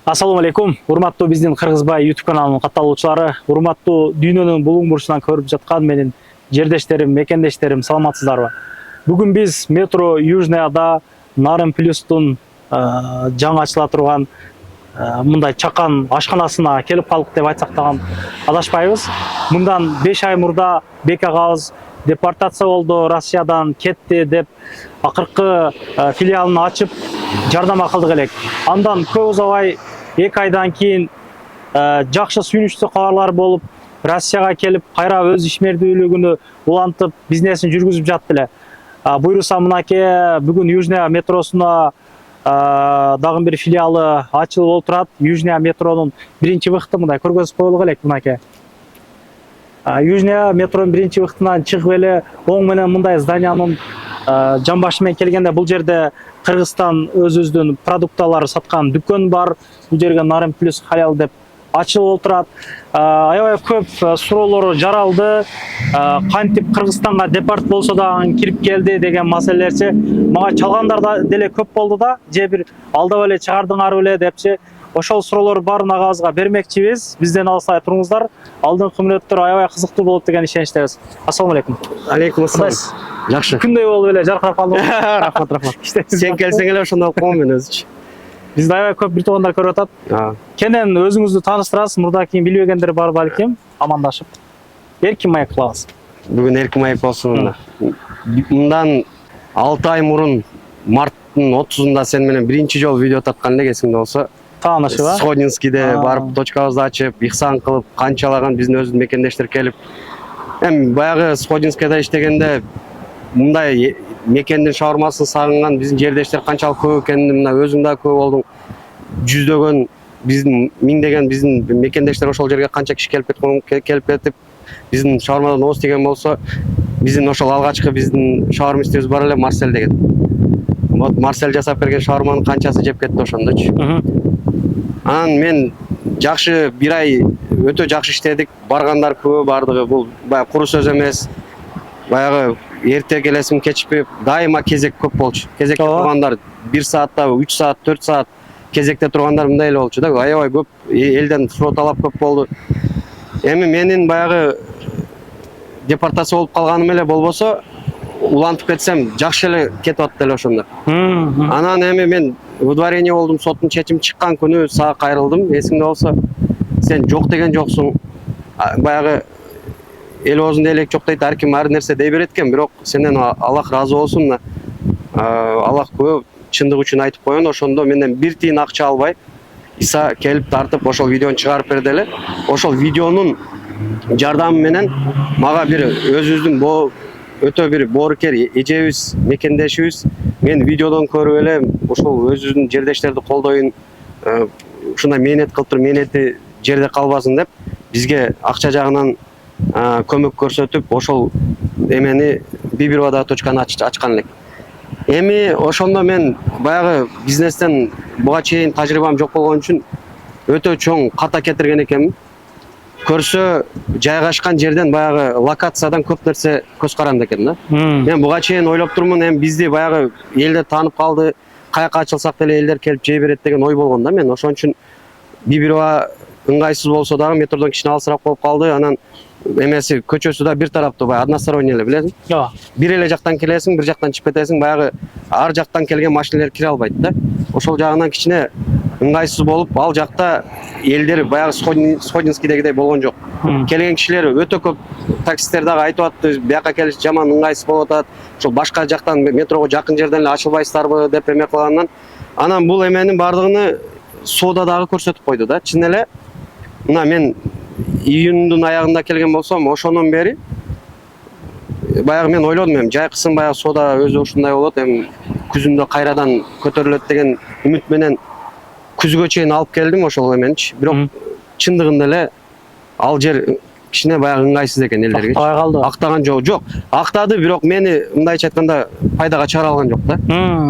Ассаламу алейкум. Урматтуу биздин Кыргызбай YouTube каналынын катталуучулары, урматтуу дүйнөнүн булуң бурчунан көрүп жаткан менин жердештерим, мекендештерим, саламатсыздарбы? Бүгүн биз метро Южныйда Нарын Плюстун жаңы ачыла турган мындай чакан ашканасына келип калдык деп айтсак дагы адашпайбыз. Мындан 5 ай мурда Бек агабыз депортация болду, Россиядан кетти деп акыркы филиалын ачып жардам кылдык элек. Андан көп узабай 2 айдан кийин жакшы сүйүнүчтүү кабарлар болуп, Россияга келип, кайра өз ишмердүүлүгүнө улантып, бизнесин жүргүзүп жатты эле. Буйруса мынакей бүгүн Южная метросуна дагы бир филиалы ачылып отурат. Южная метронун биринчи выходу мындай көргөзүп коюлук элек мынакей. Южная метронун биринчи выходунан чыгып эле оң менен мындай зданиянын жамбашы менен келгенде бул жерде Кыргызстан өзүбүздүн продукталарын саткан дүкөн бар. Бул жерге Нарын Плюс халал деп ачылып отурат. Аябай көп суроолор жаралды. Кантип Кыргызстанга депорт болсо дагы кирип келди деген маселелерчи мага чалгандар да деле көп болду да, же бир алдап эле чыгардыңар беле депчи. Ошол суроолор баарын агабызга бермекчибиз. Бизден алсай туруңуздар. Алдыңкы мүнөттөр аябай кызыктуу болот деген ишеничтебиз. Ассаламу алейкум. Алейкум ассалам. Жакшы. Күндөй болуп эле жаркырап калдым. Рахмат. Сен келсең эле ошондо коом мен өзүчү. Бизди аябай көп бир туугандар көрүп атат. Кенен өзүңүздү тааныштырасыз, мурда кийин билбегендер бар балким, амандашып. Эркин маек кылабыз. Бүгүн эркин маек болсун. Мындан 6 ай мурун марттын 30-унда сен менен биринчи жолу видео тарткан элек эсиңде болсо. Таанышып, Сходинскийде барып точкабызды ачып, ихсан кылып, канчалаган биздин өзүбүздүн мекендештер келип. Эми баягы Сходинскийде иштегенде мындай мекендин шаурмасын сагынган биздин жердештер канчалык көп экенин мына өзүң да көп болдуң. Жүздөгөн биздин миңдеген биздин мекендештер ошол жерге канча киши келип кетип биздин шаурмадан ооз тиген болсо, биздин ошол алгачкы биздин шаурмистибиз бар эле Марсель деген. Вот Марсель жасап берген шаурманын канчасы жеп кетти ошондочу. Анан мен жакшы бир ай өтө жакшы иштедик. Баргандар көп бардыгы. Бул баягы куру сөз эмес. Баягы эрте келесиң, кечпеп, дайыма кезек көп болчу. Кезекте тургандар 1 саатта, 3 саат, 4 саат кезекте тургандар мындай эле болчу да. Аябай көп элден суроо талап көп болду. Эми менин баягы депортация болуп калганым эле болбосо, улантып кетсем жакшы эле кетип атты эле ошондо. Анан эми мен выдворение болдум, соттун чечими чыккан күнү сага кайрылдым. Эсиңде болсо, сен жок деген жоксуң. Баягы эл оозунда элек жок дейт, ар ким ар нерсе дей берет экен, бирок сенден Аллах разы болсун. Аллах көп чындык үчүн айтып койгон. Ошондо менден 1 тиын акча албай, Иса келип тартып ошол видеону чыгарып берди эле. Ошол видеонун жардамы менен мага бир өзүбүздүн өтө бир боорукер эжебиз, мекендешибиз мен видеодон көрүп эле ошол өзүбүздүн жердештерди колдоюн, ушундай мээнет кылып туруп мээнети жерде калбасын деп бизге акча жагынан көмөк көрсөтүп, ошол эмени Бибировада.каны ачкан элек. Эми ошондо мен баягы бизнестен буга чейин тажрыйбам жок болгон үчүн өтө чоң ката кетирген экенмин. Көрсө жайгашкан жерден баягы локациядан көп нерсе көз каранды экен да. Мен буга чейин ойлоп турмун, эми бизди баягы элдер таанып калды, каяка ачылсак деле элдер келип жей берет деген ой болгон да мен. Ошон үчүн Бибирова ыңгайсыз болсо дагы метродон кичине алысыраак болуп калды. Анан эмеси көчөсү да бир тараптуу, баягы односторонний эле, билесиң? Ооба. Бир эле жактан келесиң, бир жактан чыгып кетесиң, баягы ар жактан келген машиналар кире албайт да. Ошол жагынан кичине ыңгайсыз болуп, ал жакта элдер баягы Сходинскийдегидей болгон жок. Келген кишилер өтө көп таксисттер дагы айтып атты, бияка келиш жаман ыңгайсыз болуп атат. Ошол башка жактан метрого жакын жерден эле ачылбайсыздарбы деп эме кылгандан. Анан бул эменин бардыгын соода дагы көрсөтүп койду да. Чын эле мына мен июндун аягында келген болсом, ошондон бери баягы мен ойлодум, эми жайкысын баягы соода өзү ушундай болот, эми күзүндө кайрадан көтөрүлөт деген үмүт менен күзгө чейин алып келдим ошол эменичи. Бирок чындыгында эле ал жер кичине баягы ыңгайсыз экен элдерге. Актабай калды. Актаган жок. Актады, бирок мени мындайча айтканда пайдага чыгара алган жок да.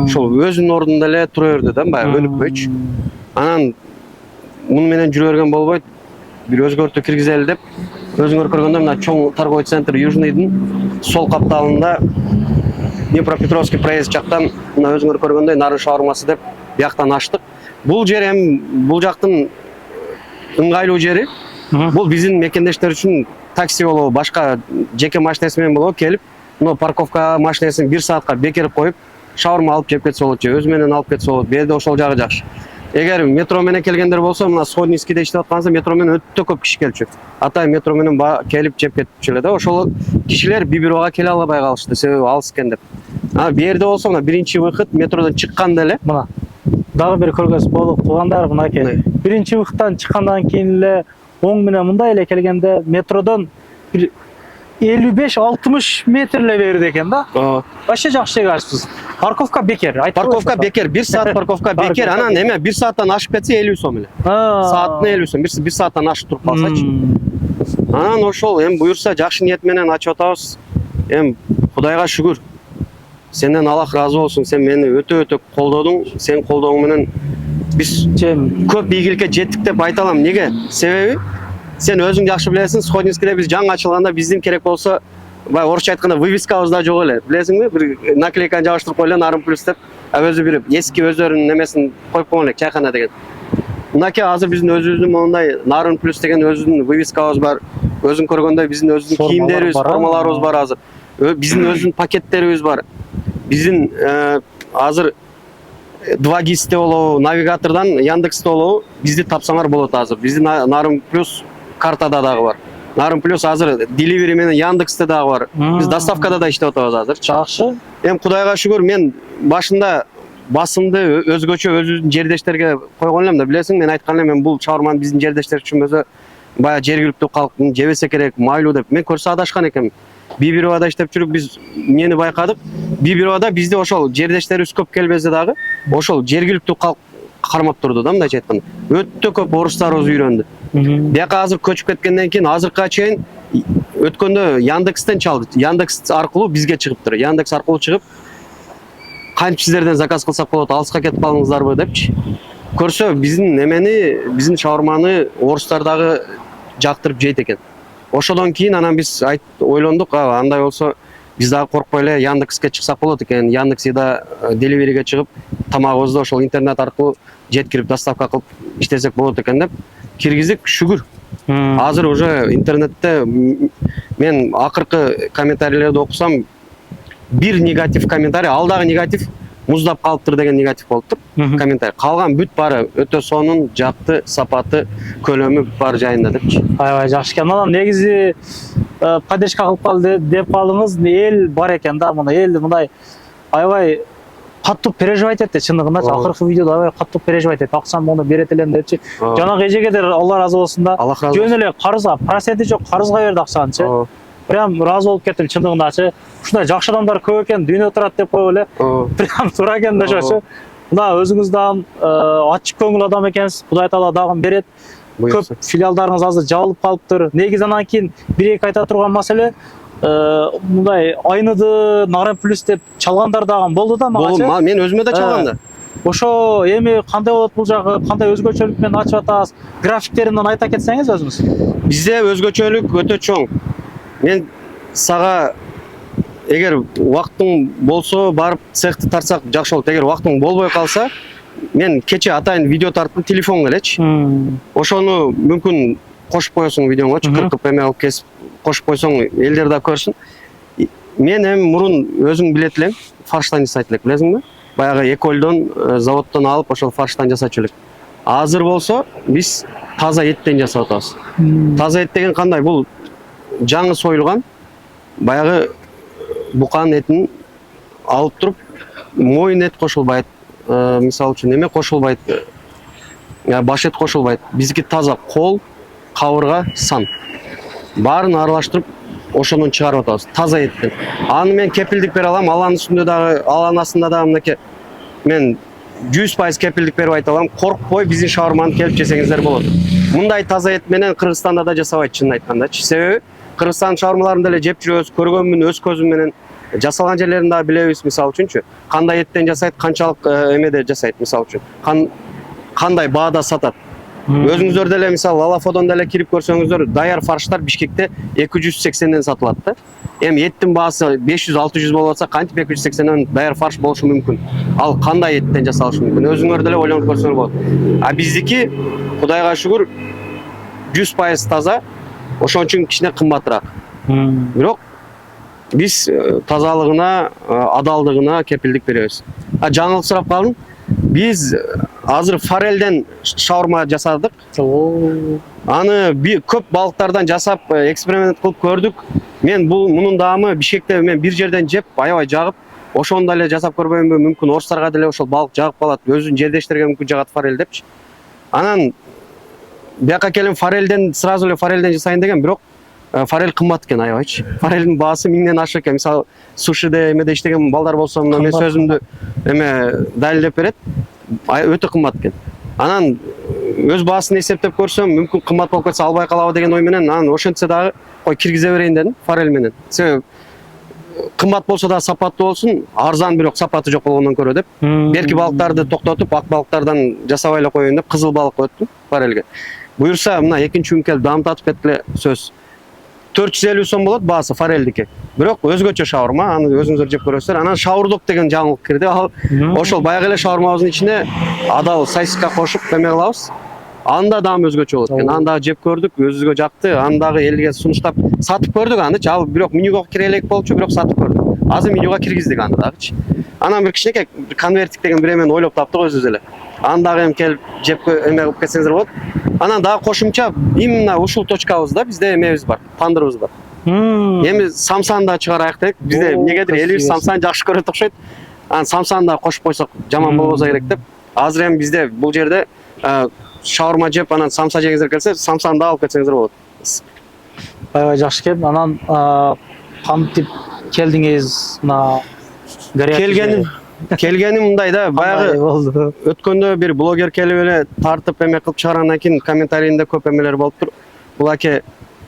Ошол өзүнүн ордунда эле тура берди да, баягы өнүкпөйчү. Анан муну менен жүрө берген болбойт. Бир өзгөртүү киргизели деп өзүңөр көргөндөй мына чоң торговый центр Южныйдын сол капталында Днепропетровский проезд жактан мына өзүңөр көргөндөй Нарын шаурмасы деп бияктан ачтык. Бул жер эми бул жактын ыңгайлуу жери. Бул биздин мекендештер үчүн такси болобу, башка жеке машинасы менен болобу келип, мына парковка машинасын 1 саатка бекерип коюп, шаурма алып жеп кетсе болот же өзү менен алып кетсе болот. Берде ошол жагы жакшы. Эгер метро менен келгендер болсо, мына Сходнийскийде иштеп атканыңызда метро менен өтө көп киши келчү. Атайын метро менен келип жеп кетчү эле да. Ошол кишилер Бибировага келе албай калышты, себеби алыс экен деп. Берде болсо, мына биринчи выход метродон чыкканда эле Мына дагы бир көргөзүп болдук туугандар, мынакей. Биринчи выходтан чыккандан кийин эле оң менен мындай эле келгенде метродон 55-60 метр эле берди экен да. Вообще жакшы жерге ашпыз. Парковка бекер. Парковка бекер, 1 саат парковка бекер. Анан эме 1 сааттан ашып кетсе 50 сом эле. Саатына 50 сом. 1 сааттан ашып туруп калсачы. Анан ошол эми буюрса жакшы ниет менен ачып атабыз. Эми Кудайга шүгүр. Сенден Аллах разы болсун. Сен мени өтө колдодуң. Сен колдооң менен биз көп ийгиликке жеттик деп айта алам. Неге? Себеби сен өзүң жакшы билесиң, Сходнийскийде биз жаңы ачылганда биздин керек болсо, бай орусча айтканда вывескабыз да жок эле. Билесиңби? Бир наклейканы жабыштырып койгон Нарын плюс деп, өзү бир эски өздөрүнүн немесин коюп койгон элек, чайкана деген. Мынакей азыр биздин өзүбүздүн мондай Нарын плюс деген өзүнүн вывескабыз бар. Өзүң көргөндөй биздин өзүбүздүн кийимдерибиз, формаларыбыз бар азыр. Биздин өзүнүн пакеттерибиз бар. Биздин азыр 2GIS-те болобу, навигатордон Яндексте болобу, бизди тапсаңар болот азыр. Биздин Нарын плюс картада дагы бар. Нарын плюс азыр Delivery менен Яндексте дагы бар. Биз доставкада да иштеп атабыз азыр. Жакшы. Эми Кудайга шүгүр, мен башында басымды өзгөчө өзүбүздүн жердештерге койгон элем да, билесиң, мен айткан элем, мен бул шаурманы биздин жердештер үчүн өзү баягы жергиликтүү калктын жебесе керек, майлуу деп. Мен көрсө адашкан экенмин. Бибировада иштеп жүрүп биз мени байкадык. Бибировада бизде ошол жердештерибиз көп келбесе дагы, ошол жергиликтүү калк кармап турду да, мындайча айтканда. Өтө көп орустарыбыз үйрөндү. Бияка азыр көчүп кеткенден кийин азыркыга чейин өткөндө Яндекстен чалды. Яндекс аркылуу бизге чыгыптыр. Яндекс аркылуу чыгып, кантип сиздерден заказ кылсак болот, алыска кетип калдыңыздарбы депчи. Көрсө биздин эмени, биздин шаурманы орустар дагы жактырып жейт экен. Ошодон кийин анан биз ойлондук, андай болсо биз дагы коркпой эле Яндекске чыксак болот экен. Яндексида Deliveryге чыгып, тамагыбызды ошол интернет аркылуу жеткирип доставка кылып иштесек болот экен деп киргиздик, шүгүр. Азыр уже интернетте мен акыркы комментарийлерди окусам, бир негатив комментарий, ал дагы негатив муздап калыптыр деген негатив болуптур. Комментарий. Калган бүт бары өтө сонун, жакты, сапаты, көлөмү баары жайында депчи. Аябай жакшы экен. Анан негизи поддержка кылып калды деп калдыңыз, эл бар экен да, мына эл мындай аябай каттуу переживать этти, чындыгында акыркы видеодо аябай каттуу переживать этти. Акчам муну берет элем депчи. Жанагы эжегедер Алла разы болсун да. Жөн эле карызга, проценти жок карызга берди акчанычы. Прям разы болуп кеттим чындыгындачы. Ушундай жакшы адамдар көп экен, дүйнө турат деп коюп эле. Прям туура экен да ошочу. Мына өзүңүз дагы ачык көңүл адам экенсиз. Кудай таала дагы берет. Көп филиалдарыңыз азыр жабылып калыптыр. Негизи анан кийин бир-эки айта турган маселе, мындай Айныды, Нарын плюс деп чалгандар дагы болду да магачы. Мен өзүмө да чалган да. Ошо эми кандай болот бул жагы, кандай өзгөчөлүк менен ачып атабыз? Графиктеринен айта кетсеңиз өзүңүз. Бизде өзгөчөлүк өтө чоң. Мен сага эгер убактың болсо барып цехти тартсак жакшы болот. Эгер убактың болбой калса, мен кече атайын видео тарттым телефонго элечи. Ошону мүмкүн кошуп коесуң видеоңочу, 40 эме алып кесип кошуп койсоң, элдер да көрсүн. Мен эми мурун өзүң билет элең, фарштан жасайт элек, билесиңби? Баягы экольдон, заводдон алып, ошол фарштан жасачу элек. Азыр болсо биз таза эттен жасап атабыз. Таза эт деген кандай? Бул жаңы союлган баягы буканын этин алып туруп, моюн эт кошулбайт, мисалы үчүн эме кошулбайт, баш эт кошулбайт. Биздики таза кол, кабырга, сан. Баарын аралаштырып, ошондон чыгарып атабыз. Таза эттен. Аны мен кепилдик бере алам, аланын үстүндө дагы, аланын астында дагы мынакей мен 100% кепилдик берип айта алам. Коркпой биздин шаурманы келип жесеңиздер болот. Мындай таза эт менен Кыргызстанда да жасабайт, чынын айткандачы. Себеби Кыргызстан шаурмаларын деле жеп жүрөбүз, көргөнмүн, өз көзүм менен. Жасалган жерлерин дагы билебиз, мисалы үчүнчү. Кандай эттен жасайт, канчалык эмеде жасайт, мисалы үчүн. Кандай баада сатат. Өзүңүздөр деле мисалы Лалафодон деле кирип көрсөңүздөр, даяр фарштар Бишкекте 280ден сатылат да. Эми еттин баасы 500-600 болуп атса, кантип 280ден даяр фарш болушу мүмкүн? Ал кандай эттен жасалышы мүмкүн? Өзүңөр деле ойлонуп көрсөңөр болот. А биздики, Кудайга шүгүр, 100% таза, ошон үчүн кичине кымбатыраак. Бирок биз тазалыгына, адалдыгына кепилдик беребиз. Жаңылык сурап калдым. Биз азыр форелден шаурма жасадык. Аны көп балыктардан жасап эксперимент кылып көрдүк. Мен мунун даамы Бишкекте мен бир жерден жеп, аябай жагып, ошону деле жасап көрбөймүнбү, мүмкүн орустарга деле ошол балык жагып калат, өзүнүн жердештерге мүмкүн жагат форель депчи. Анан бияка келип сразу эле форелден жасайын деген, бирок форель кымбат экен аябайчы. Форелдин баасы 1000ден ашык экен. Мисалы, сушиде эмеде иштеген балдар болсо, мен сөзүмдү далилдеп берет. Өтө кымбат экен. Анан өз баасын эсептеп көрсөм, мүмкүн кымбат болуп кетсе албай калабы деген ой менен, анан ошентсе дагы кой киргизе берейин дедим форель менен. Себеби кымбат болсо да сапаттуу болсун, арзан бирок сапаты жок болгондон көрө деп. Берки балыктарды токтотуп, ак балыктардан жасабай эле коеюн деп кызыл балык өттүм форельге. Буюрса, мына экинчи күн келип дамтатып кетти, сөз. 450 сом болот баасы форельдики. Бирок өзгөчө шаурма, аны өзүңүздөр жеп көрөсүздөр. Анан шаурдок деген жаңылык кирди. Ошол баягы эле шаурмабыздын ичине адал сосиска кошуп эме кылабыз. Анда даам өзгөчө болот экен. Аны дагы жеп көрдүк, өзүбүзгө жакты. Аны дагы элге сунуштап сатып көрдүк анычы. Ал бирок менюга кире элек болчу, бирок сатып көрдүк. Азыр менюга киргиздик аны дагычы. Анан бир кичинекей конвертик деген биремени ойлоп таптык өзүбүз эле. Аны дагы эми келип жеп эме кылып кетсеңиздер болот. Анан дагы кошумча именно ушул точкабызда бизде эмебиз бар, тандырыбыз бар. Эми самсаны да чыгарайык дедик. Бизде эмнегедир элибиз самсаны жакшы көрөт окшойт. Анан самсаны да кошуп койсок жаман болбосо керек деп. Азыр эми бизде бул жерде шаурма жеп, анан самса жегиңиздер келсе, самсаны да алып кетсеңиздер болот. Аябай жакшы экен. Анан кантип келдиңиз мына Келгеним мындай да, баягы өткөндө бир блогер келип эле тартып эме кылып чыгаргандан кийин комментарийинде көп эмелер болуптур. Бул аке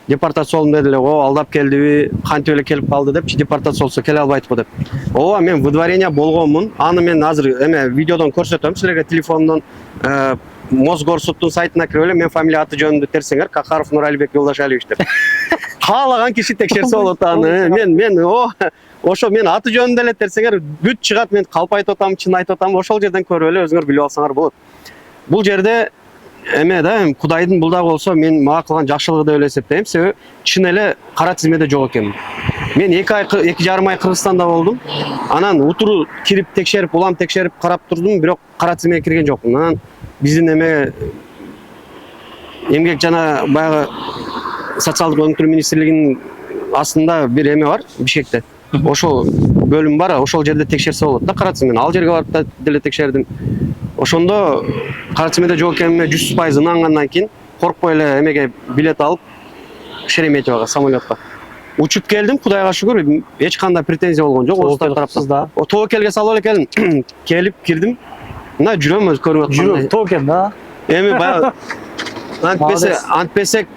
депортациялым деди эле, алдап келдиби, кантип эле келип калды депчи, депортациялсо келе албайтпы деп. Ооба, мен выдворение болгонмун. Аны мен азыр эме видеодон көрсөтөм силерге, телефондон Мосгорсудтун сайтына кирип эле мен фамилия аты жөнүмдү терсеңер, Какаров Нуралибек Юлдашалиевич деп. Каалаган киши текшерсе болот аны. Мен ошо мен аты жөнүндө эле терсеңер бүт чыгат, мен калп айтып атам, чын айтып атам, ошол жерден көрүп эле өзүңөр билип алсаңар болот. Бул жерде эме да, Кудайдын бул дагы болсо мен мага кылган жакшылыгы деп эле эсептейм. Себеби чын эле кара тизмеде жок экенмин. Мен 2,5 ай Кыргызстанда болдум. Анан утуру кирип текшерип, улам текшерип карап турдум, бирок кара тизмеге кирген жокмун. Анан биздин эмгек жана баягы социалдык өнүктүрүү министрлигинин астында бир эме бар Бишкекте. Ошол бөлүм бар, ошол жерде текшерсе болот да кара тизмени. Ал жерге барып деле текшердим. Ошондо кара тизмеде жок экениме 100% ынангандан кийин коркпой эле эмеге билет алып Шереметьевага самолетка учуп келдим. Кудайга шүгүр, эч кандай претензия болгон жок орустар тараптан. Тобокелге салып эле келдим. Келип кирдим. Мына жүрөм өзү көрүп аткандай. Жүрөм токен да. Эми баягы антпесек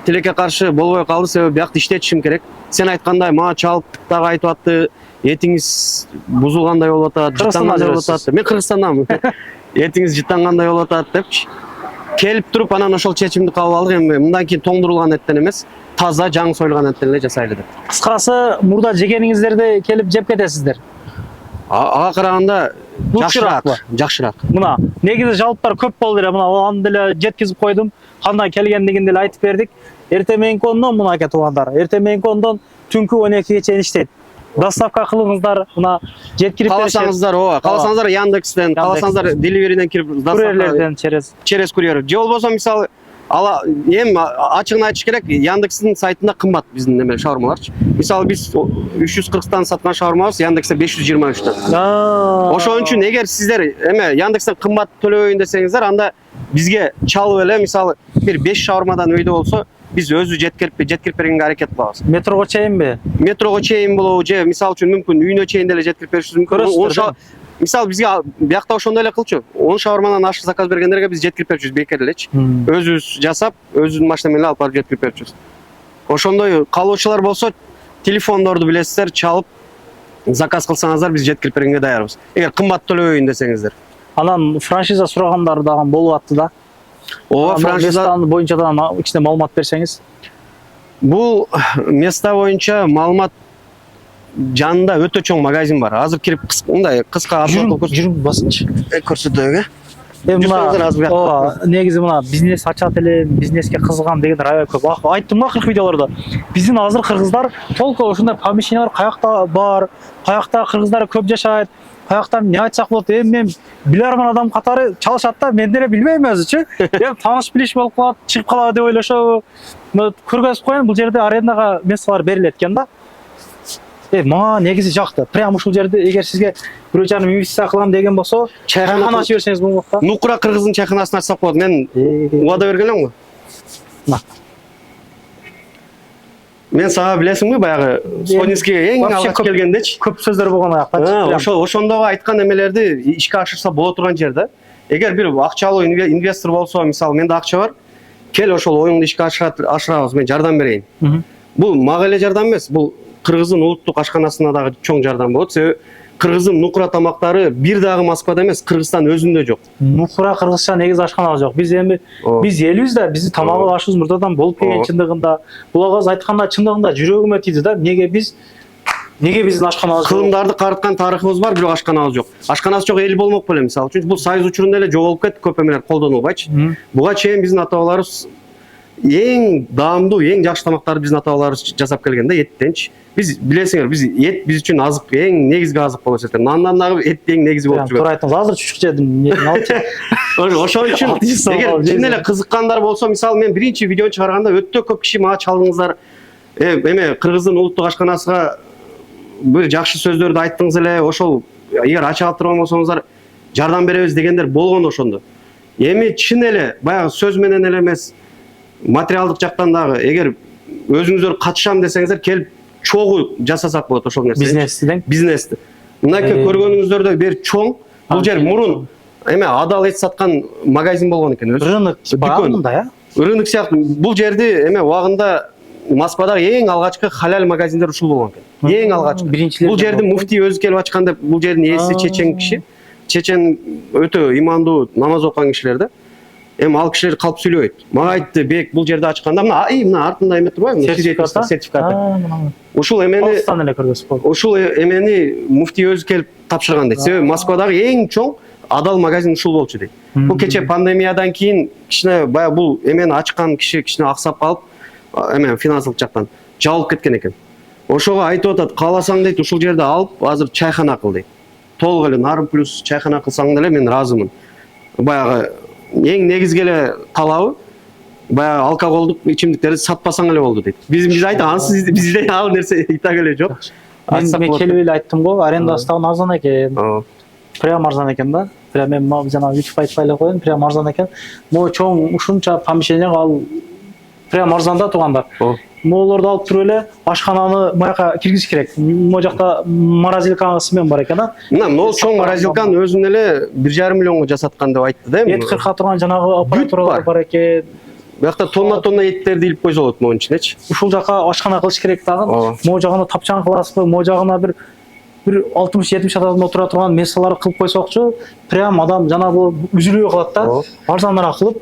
тилекке каршы болбой калды, себеби биякта иштетишим керек. Сен айткандай мага чалып дагы айтып атты, этиңиз бузулгандай болуп атат, жыттангандай болуп атат. Мен Кыргызстандамын. Этиңиз жыттангандай болуп атат депчи. Келип туруп анан ошол чечимди кабыл алдык. Эми мындан кийин тоңдурулган эттен эмес, таза жаңы союлган эттен эле жасайлы деп. Кыскасы, мурда жегениңиздерди келип жеп кетесиздер. Ага караганда жакшыраак. Мына негизи жалыптар көп болду эле. Мына аны деле жеткизип койдум. Кандай келгендигин деле айтып бердик. Эртең мененки ондон мына аке туугандар. Эртең мененки ондон түнкү 12ге чейин иштейт. Доставка кылыңыздар, мына жеткирип беришет. Каласаңыздар, ооба. Каласаңыздар Яндекстен, каласаңыздар Delivery'ден кирип курьерлерден через курьер. Же болбосо мисалы эми ачыгын айтыш керек, Яндекстин сайтында кымбат биздин эме шаурмаларчы. Мисалы биз 340тан саткан шаурмабыз Яндексте 523тан. Ошон үчүн эгер сиздер эме Яндекстен кымбат төлөбөйүн десеңиздер, анда бизге чалып эле, мисалы бир 5 шаурмадан өйдө болсо, биз өзү жеткирип бергенге аракет кылабыз. Метрого чейинби? Метрого чейин болобу, же мисалы үчүн мүмкүн үйүнө чейин деле жеткирип беришибиз мүмкүн. Мисалы бизге биякта ошондой эле кылчу. 10 шаурмадан ашык заказ бергендерге биз жеткирип берчүбүз бекер элечи. Өзүбүз жасап, өзүбүздүн машина менен алып барып жеткирип берчүбүз. Ошондой калуучулар болсо, телефондорду билесиздер, чалып заказ кылсаңыздар биз жеткирип бергенге даярбыз. Эгер кымбат төлөбөйүн десеңиздер. Анан франшиза сурагандар дагы болуп атты да. Ооба, франшиза Местаны боюнча да ичинде маалымат берсеңиз. бул места боюнча маалымат жанында өтө чоң магазин бар. Азыр кирип мындай кыска Жүрүм басынчы. көрсөтөбү. Ооба, негизи мына бизнес ачат элем, бизнеске кызыгам дегендер аябай көп. Айттым го акыркы видеолордо. Биздин азыр кыргыздар толку ушундай помещениялар каякта бар, каякта кыргыздар көп жашайт. Каякта эмне айтсак болот? Мен биларман адам катары чалышат да, мен деле билбейм өзүчү. Тааныш билиш болуп калат, чыгып калабы деп ойлошобу. Көргөзүп коеюн, бул жерде арендага месталар берилет экен да. Мага негизи жакты. Прям ушул жерде эгер сизге бирөө жарым инвестиция кылам деген болсо, чайхана ачып берсеңиз болмок да. Нукура кыргыздын чайханасын ачсак болот. Мен убада берген элем го. Мен сага билесиңби, баягы Сходинскийге эң алгач келгендечи. Көп сөздөр болгон аякта. Ошондогу айткан эмелерди ишке ашырса боло турган жер да. Эгер бир акчалуу инвестор болсо, мисалы менде акча бар, кел ошол оюңду ишке ашырабыз, мен жардам берейин. Бул мага эле жардам эмес, бул Кыргыздын улуттук ашканасына дагы чоң жардам болот. Себеби Кыргыздын нукура тамактары бир дагы Москвада эмес, Кыргызстан өзүндө жок. Нукура кыргызча негизи ашканабыз жок. Биз эми биз элбиз да, биздин тамагыбыз ашыбыз мурдадан болуп келген чындыгында. Бул агыз айтканда чындыгында жүрөгүмө тийди да. Неге биздин ашканабыз жок? Кылымдарды карыткан тарыхыбыз бар, бирок ашканабыз жок. Ашканасы жок эл болмок беле, мисалы үчүн бул Союз учурунда эле жоголуп кетти, көп эмелер колдонулбайчы. Буга чейин биздин ата-бабаларыбыз эң даамдуу, эң жакшы тамактарды биздин ата-бабаларыбыз жасап келген да, эттенчи. Биз билесиңер, эт биз үчүн азык, эң негизги азык болуп эсептелет. Нандан дагы эт эң негизи болуп жүрөт. Туура айттыңыз. Азыр чучук жедим. Ошон үчүн эгер чын эле кызыккандар болсо, мисалы мен биринчи видео чыгарганда өтө көп киши мага чалдыңыздар. Эме Кыргыздын улуттук ашканасына бир жакшы сөздөрдү айттыңыз эле, ошол эгер ача алып турган болсоңуздар жардам беребиз дегендер болгон ошондо. Эми чын эле баягы сөз менен эле эмес, материалдык жактан дагы эгер өзүңүздөр катышам десеңиздер, келип чогуу жасасак болот ошол нерсе. Бизнести дең. Бизнести. Мынакей көргөнүңүздөрдөй бир чоң, бул жер мурун эме адал эт саткан магазин болгон экен. Рынок баамында, Рынок сыяктуу. Бул жерди эме убагында Москвадагы эң алгачкы халал магазиндер ушул болгон экен. Эң алгачкы. Бул жерди муфтий өзү келип ачкан деп, бул жердин ээси чечен киши. Чечен өтө имандуу, намаз окуган кишилер да. Эми ал кишилер калп сүйлөбөйт. Мага айтты, бек бул жерде ачканда мына артында эме турбайбы? Сертификат. Ушул эмени Ушул эмени муфтий өзү келип тапшырган дейт. Себеби Москвадагы эң чоң адал магазин ушул болчу дейт. Бул кече пандемиядан кийин кичине бая бул эмени ачкан киши кичине аксап калып, эме финансылык жактан жабылып кеткен экен. Ошого айтып атат, кааласаң дейт, ушул жерде алып, азыр чайхана кыл дейт. Толук эле нарын плюс чайхана кылсаң деле мен ыраазымын. Баягы эң негизги эле талабы баягы алкоголдук ичимдиктерди сатпасаң эле болду дейт. Биз айтам, ансыз бизде ал нерсе итак эле жок. Мен келип эле айттым го, арендасы дагы арзан экен. Прям арзан экен да. Прям мен жана YouTube айтпай эле коеюн, прям арзан экен. Могу чоң ушунча помещение ал прям арзанда туугандар. Моолорду алып туруп эле ашкананы маяка киргизиш керек. Могу жакта морозилкасы менен бар экен да. Мына могу чоң морозилканы өзүн эле 1,5 миллионго жасаткан деп айтты да. Эт кырка турган жанагы аппаратура бар экен. Буякта тонна эттерди илип койсо болот могунун ичинечи. Ушул жака ашкана кылыш керек дагы. Могу жагына тапчаң кыласызбы, могу жагына бир 60-70 адам отура турган месталар кылып койсокчу, прям адам жана бул үзүлбөй калат да. Арзаныраак кылып,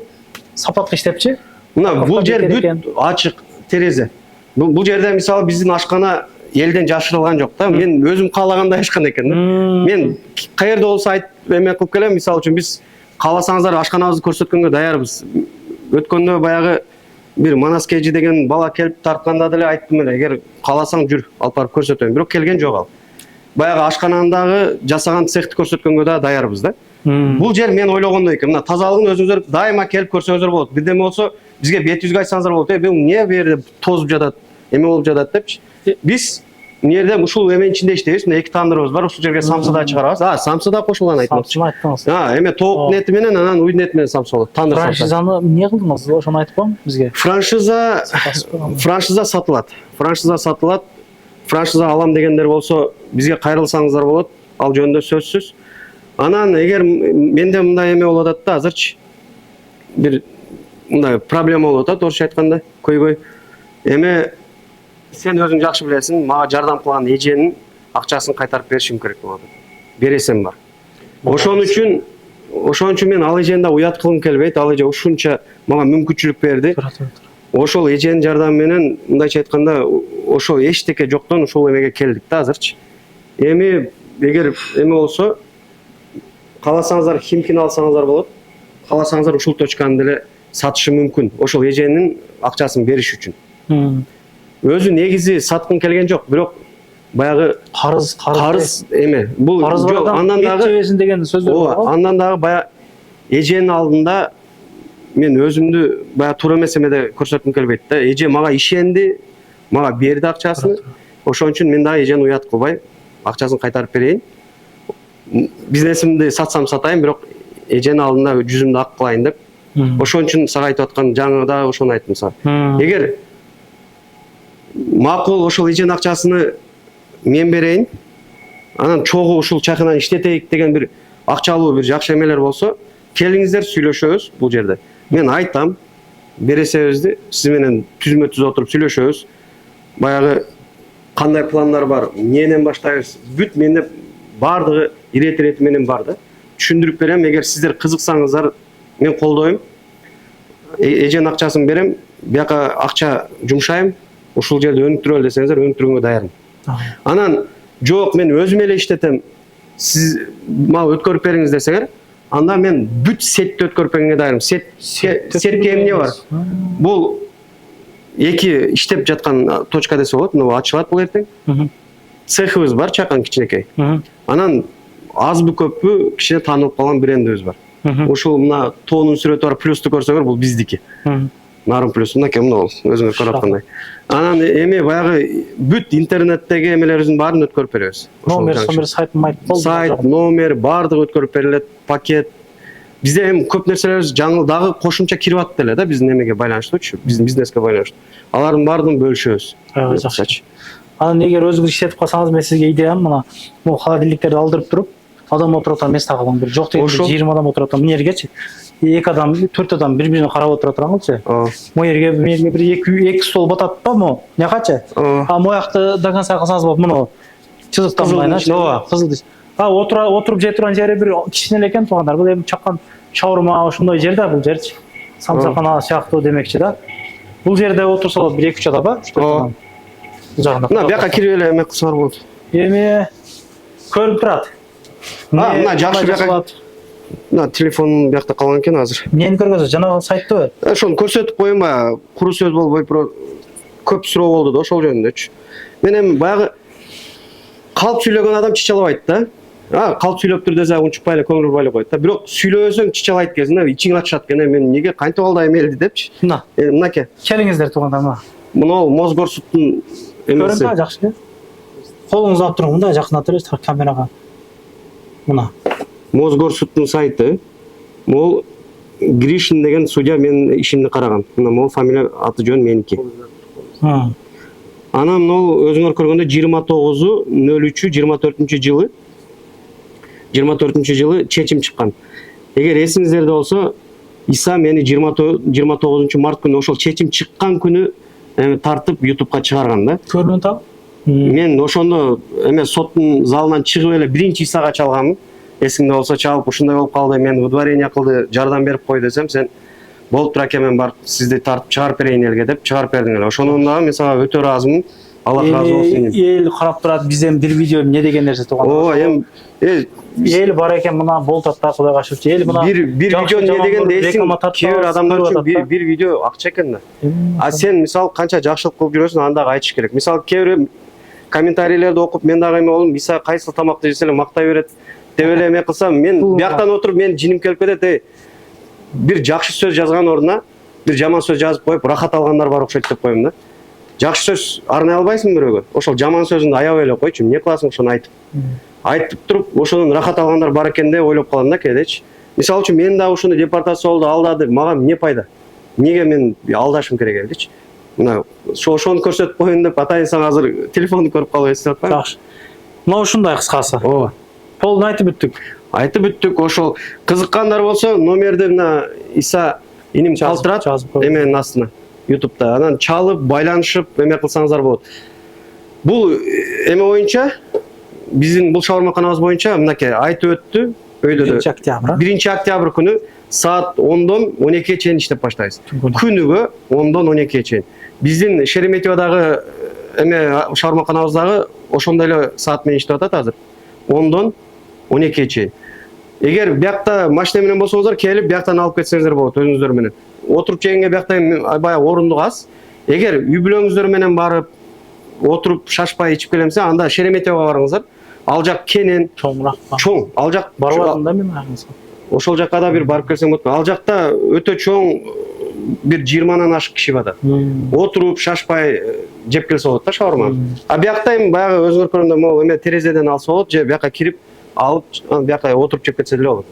сапатка иштепчи. Мына бул жер бүт ачык терезе. Бул жерде мисалы биздин ашкана элден жашырылган жок да. Мен өзүм каалагандай ашкан экен да. Мен каерде болсо айтып эме кылып келем, мисалы үчүн биз кааласаңыздар ашканабызды көрсөткөнгө даярбыз. Өткөндө баягы бир Манас Кежи деген бала келип тартканда деле айттым эле, эгер кааласаң жүр, алып барып көрсөтөйүн. Бирок келген жок ал. Баягы ашканандагы жасаган цехти көрсөткөнгө да даярбыз да. Бул жер мен ойлогондой экен. Мына тазалыгын өзүңүздөр дайыма келип көрсөңүздөр болот. Бирдеме болсо бизге бет жүзгө айтсаңыздар болот. Бул эмне бу жерде тозуп жатат, эме болуп жатат депчи. Биз мына жерде ушул эменин ичинде иштейбиз. Мына 2 тандырыбыз бар. Ушул жерге самсы да чыгарабыз. Самсы да кошулган айтмакчы. Айттыңыз. Эме тоок нети менен анан уйдун эти менен самсы болот. Тандыр самсы. Франшизаны эмне кылдыңыз? Ошону айтып коеюн бизге. Франшиза сатылат. Франшиза алам дегендер болсо бизге кайрылсаңыздар болот. Ал жөнүндө сөзсүз. Анан эгер менде мындай эме болуп атат да, азырчы бир мындай проблема болуп атат, орусча айтканда, көйгөй. Эме сен өзүң жакшы билесиң, мага жардам кылган эженин акчасын кайтарып беришим керек болуп атат. Бересем бар. Ошон үчүн ошон үчүн мен ал эжени да уят кылгым келбейт. Ал эже ушунча мага мүмкүнчүлүк берди. Ошол эженин жардамы менен мындайча айтканда ошол эчтеке жоктон ушул эмеге келдик да азырчы. Эми эгер эме болсо кааласаңыздар Химкини алсаңыздар болот. Кааласаңыздар ушул точканы деле сатышы мүмкүн. Ошол эженин акчасын бериш үчүн. Өзү негизи саткым келген жок, бирок баягы карыз эме. Бул жок, андан дагы деген сөздөр бар. Андан дагы баягы эженин алдында мен өзүмдү баягы туура эмес эмеде көрсөткүм келбейт да. Эже мага ишенди, мага берди акчасын. Ошон үчүн мен дагы эжени уят кылбай акчасын кайтарып берейин. Бизнесимди сатсам сатайын, бирок эженин алдында жүзүмдү ак кылайын деп. Ошон үчүн сага айтып аткан жаңы да ошону айттым сага. Эгер макул ошол эженин акчасыны мен берейин, анан чогуу ушул чакынан иштетейик деген бир акчалуу бир жакшы эмелер болсо, келиңиздер сүйлөшөбүз бул жерде. Мен айтам, бересебизди сиз менен түзмө түз отуруп сүйлөшөбүз. Баягы кандай пландар бар, эмнеден баштайбыз, бүт менде бардыгы ирети менен бар да. Түшүндүрүп берем, эгер сиздер кызыксаңыздар, мен колдойм. Эженин акчасын берем, бияка акча жумшайм, ушул жерде өнүктүрөлү десеңиздер, өнүктүргөнгө даярмын. Анан жок, мен өзүм эле иштетем, сиз мага өткөрүп бериңиз десеңер, анда мен бүт сетти өткөрүп берүүгө даярмын. Сетке эмне бар? Бул эки иштеп жаткан точка десе болот, мына ачылат бул эртең. Цехыбыз бар, чакан кичинекей. Анан азбы көппү кичине таанылып калган брендибиз бар. Ушул мына тоонун сүрөтү бар плюсту көрсөңөр, бул биздики. Нарын плюс, мынакей, мына бол, өзүңөр көрүп аткандай. Анан эми баягы бүт интернеттеги эмелерибиздин баарын өткөрүп беребиз. Номер, сайт, сайт, номер баардыгы өткөрүп берилет, пакет. Бизде эми көп нерселерибиз жаңы дагы кошумча кирип атты эле да, биздин эмеге байланыштуучу, биздин бизнеске байланыштуу. Алардын баардыгын бөлүшөбүз. Жакшы. Анан эгер өзүңүз иштетип калсаңыз, мен сизге идеям мына бул холодильниктерди алдырып туруп, адам отуруп атқан место кылган, бир жок дегенде 20 адам отуруп атқан. Мына жергечи 2 адам, 4 адам бири-бирине карап отура тургангычы. Могу жерге бир 2 стол батат да, могу. Някачы. Моякты до конца кылсаңыз болот, муну чызыктан мынайчы. Ооба, кызыл дис. Отуруп жей турган жери бир кичине эле экен туугандар. Бул эми чаккан шаурма ошондой жер да, бул жерчи. Самсакана сыяктуу демекчи да. Бул жерде отурса болот, бир 2-3 адам, 4 адам. Бул жагында. Мына бияка кирип эле эме кылсаңар болот. Эми көрүп турат. Мына жакшы бияка. Мына телефонум биякта калган экен азыр. Эмнени көргөзөт? Жанагы сайтты бер. Ошону көрсөтүп коеюн, баягы куру сөз болбой, көп суроо болду да ошол жөнүндөчү. Мен эми баягы калп сүйлөгөн адам чычалабайт да. Калп сүйлөп тур десе унчукпай эле көңүл бурбай эле коет да. Бирок сүйлөсөң чычалайт кезинде ичиң ачышат экен, мен эмнеге кантип алда эмелди депчи. Мына. Мынакей. Келиңиздер туугандар, мына. Мына Мосгорсудтун эмеси. Көрүнбөйбү, жакшы. Колуңузду алып туруң, мындай жакынатырыңыз камерага. Мына. Мосгорсудтун сайты. Мол Гришин деген судья менин ишимди караган. Мына мол фамилия, аты жөн меники. Анан мына өзүңөр көргөндө 29/03/24 жылы чечим чыккан. Эгер эсиңиздерде болсо, Иса мени 29 март күнү ошол чечим чыккан күнү тартып YouTube'га чыгарган да. Көрүнүп атам. Мен ошондо эме соттун залынан чыгып эле биринчи Исага чалганмын. Эсиңде болсо чалып, ушундай болуп калды, мен выдворение кылды, жардам берип кой десем, сен болуп тура экен, мен барып сизди тартып чыгарып берейин элге деп чыгарып бердиң эле. Ошондон дагы мен сага өтө ыраазымын. Аллах разы болсун. Эл карап турат, бизден бир видео эмне деген нерсе тууган. Ооба, эми эл бар экен, мына болуп атат, Кудайга шүкүр. Эл мына бир видео эмне дегенде эсиң, кээ бир адамдар үчүн бир видео акча экен да. Сен мисалы канча жакшылык кылып жүрөсүң, аны дагы айтыш керек. Мисалы кээ бир комментарийлерди окуп, мен дагы эме болдум, Иса кайсыл тамакты жесе эле мактай берет деп эле эме кылсам, мен бияктан отуруп мен жиним келип кетет. Бир жакшы сөз жазган ордуна бир жаман сөз жазып коюп, рахат алгандар бар окшойт деп коем да. Жакшы сөз арнай албайсың бирөөгө. Ошол жаман сөзүңдү аябай эле койчу, эмне кыласың ошону айтып. Айтып туруп, ошонун рахат алгандар бар экен деп ойлоп калам да кээдечи. Мисалы үчүн мен дагы ушуну депортация болду, алдады, мага эмне пайда? Эмнеге мен алдашым керек элдичи? Мына ошону көрсөтүп коеюн деп атайын, сага азыр телефонду көрүп калбайсың деп атпаймынбы? Жакшы. Мына ушундай кыскасы. Ооба. Толун айтып бүттүк. Айтып бүттүк. Ошол кызыккандар болсо, номерди мына Иса иним калтырат эменин астына YouTube'да. Анан чалып, байланышып эме кылсаңыздар болот. Бул эме боюнча, биздин бул шаурмаканабыз боюнча мынакей айтып өттү. өйдө да 1-октябрь. 1-октябрь күнү саат 10-дон 12-ге чейин иштеп баштайбыз. Күнүгө 10-дон 12-ге чейин. Биздин Шереметьеводагы шаурмаканабыздагы ошондой эле саат менен иштеп атат азыр. 10-дон 12-ге чейин. Эгер биякта машина менен болсоңуздар, келип бияктан алып кетсеңиздер болот өзүңүздөр менен. Отуруп жегенге биякта баягы орундук аз. Эгер үй бүлөңүздөр менен барып, отуруп шашпай ичип келемсе, анда Шереметьевого барыңыздар. Ал жак кенен, чоң. Ал жак барып атам да мен аңызга. ошол жакка да бир барып келсең болот. Ал жакта өтө чоң, бир 20-нан ашык киши батат. Отуруп шашпай жеп келсе болот да шаурма. А биякта эми баягы өзүңөр көргөндөй могу эме терезеден алса болот, же биякка кирип алып, биякка отуруп жеп кетсе деле болот.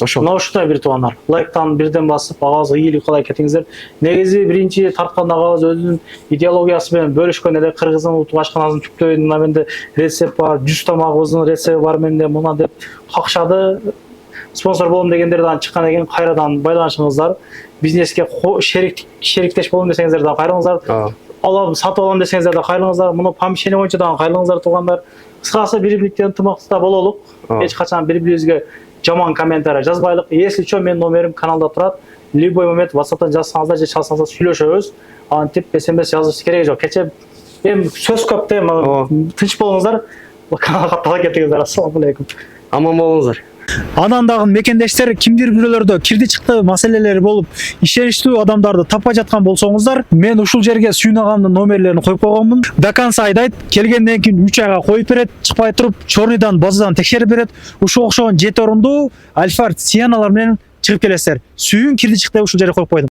Ошол. Мына ушундай бир туугандар. Лайктан бирден басып, агабызга ийгилик кылай кетиңиздер. Негизи биринчи тарткан агабыз өзүнүн идеологиясы менен бөлүшкөн эле. Кыргыздын улуттук ашканасынын түптөйүндө мына менде рецепт бар, 100 тамагыбыздын рецепти бар менде, мына деп какшады. Спонсор болом дегендер дан чыккандан кийин кайрадан байланышыңыздар. Бизнеске шериктеш болом десеңиздер да кайрылыңыздар. Алам, сатып алам десеңиздер да кайрылыңыздар. Муну помещение боюнча да кайрылыңыздар туугандар. Кыскасы бири-бириңизден ынтымактуу бололук. Эч качан бири-бирибизге жаман комментарий жазбайлык. Если что, менин номерим каналда турат. Любой момент WhatsApp'tan жазсаңыздар же чалсаңыздар сүйлөшөбүз. Антип SMS жазыш кереги жок. Кече эми сөз көп да, тынч болуңуздар. Каналга каттала кетиңиздер. Ассаламу алейкум. Аман болуңуздар. Анан дагы мекендештер кимдир бирөөлөрдө кирди чыкты маселелери болуп, ишеничтүү адамдарды таппай жаткан болсоңуздар, мен ушул жерге Сүйүн агамдын номерлерин коюп койгонмун. До конца айдайт, келгенден кийин 3 айга коюп берет, чыкпай туруп, чорныйдан базадан текшерип берет. Ушул окшогон 7 орундуу Альфард Сиеналар менен чыгып келесиздер. Сүйүн кирди чыкты ушул жерге коюп койдум.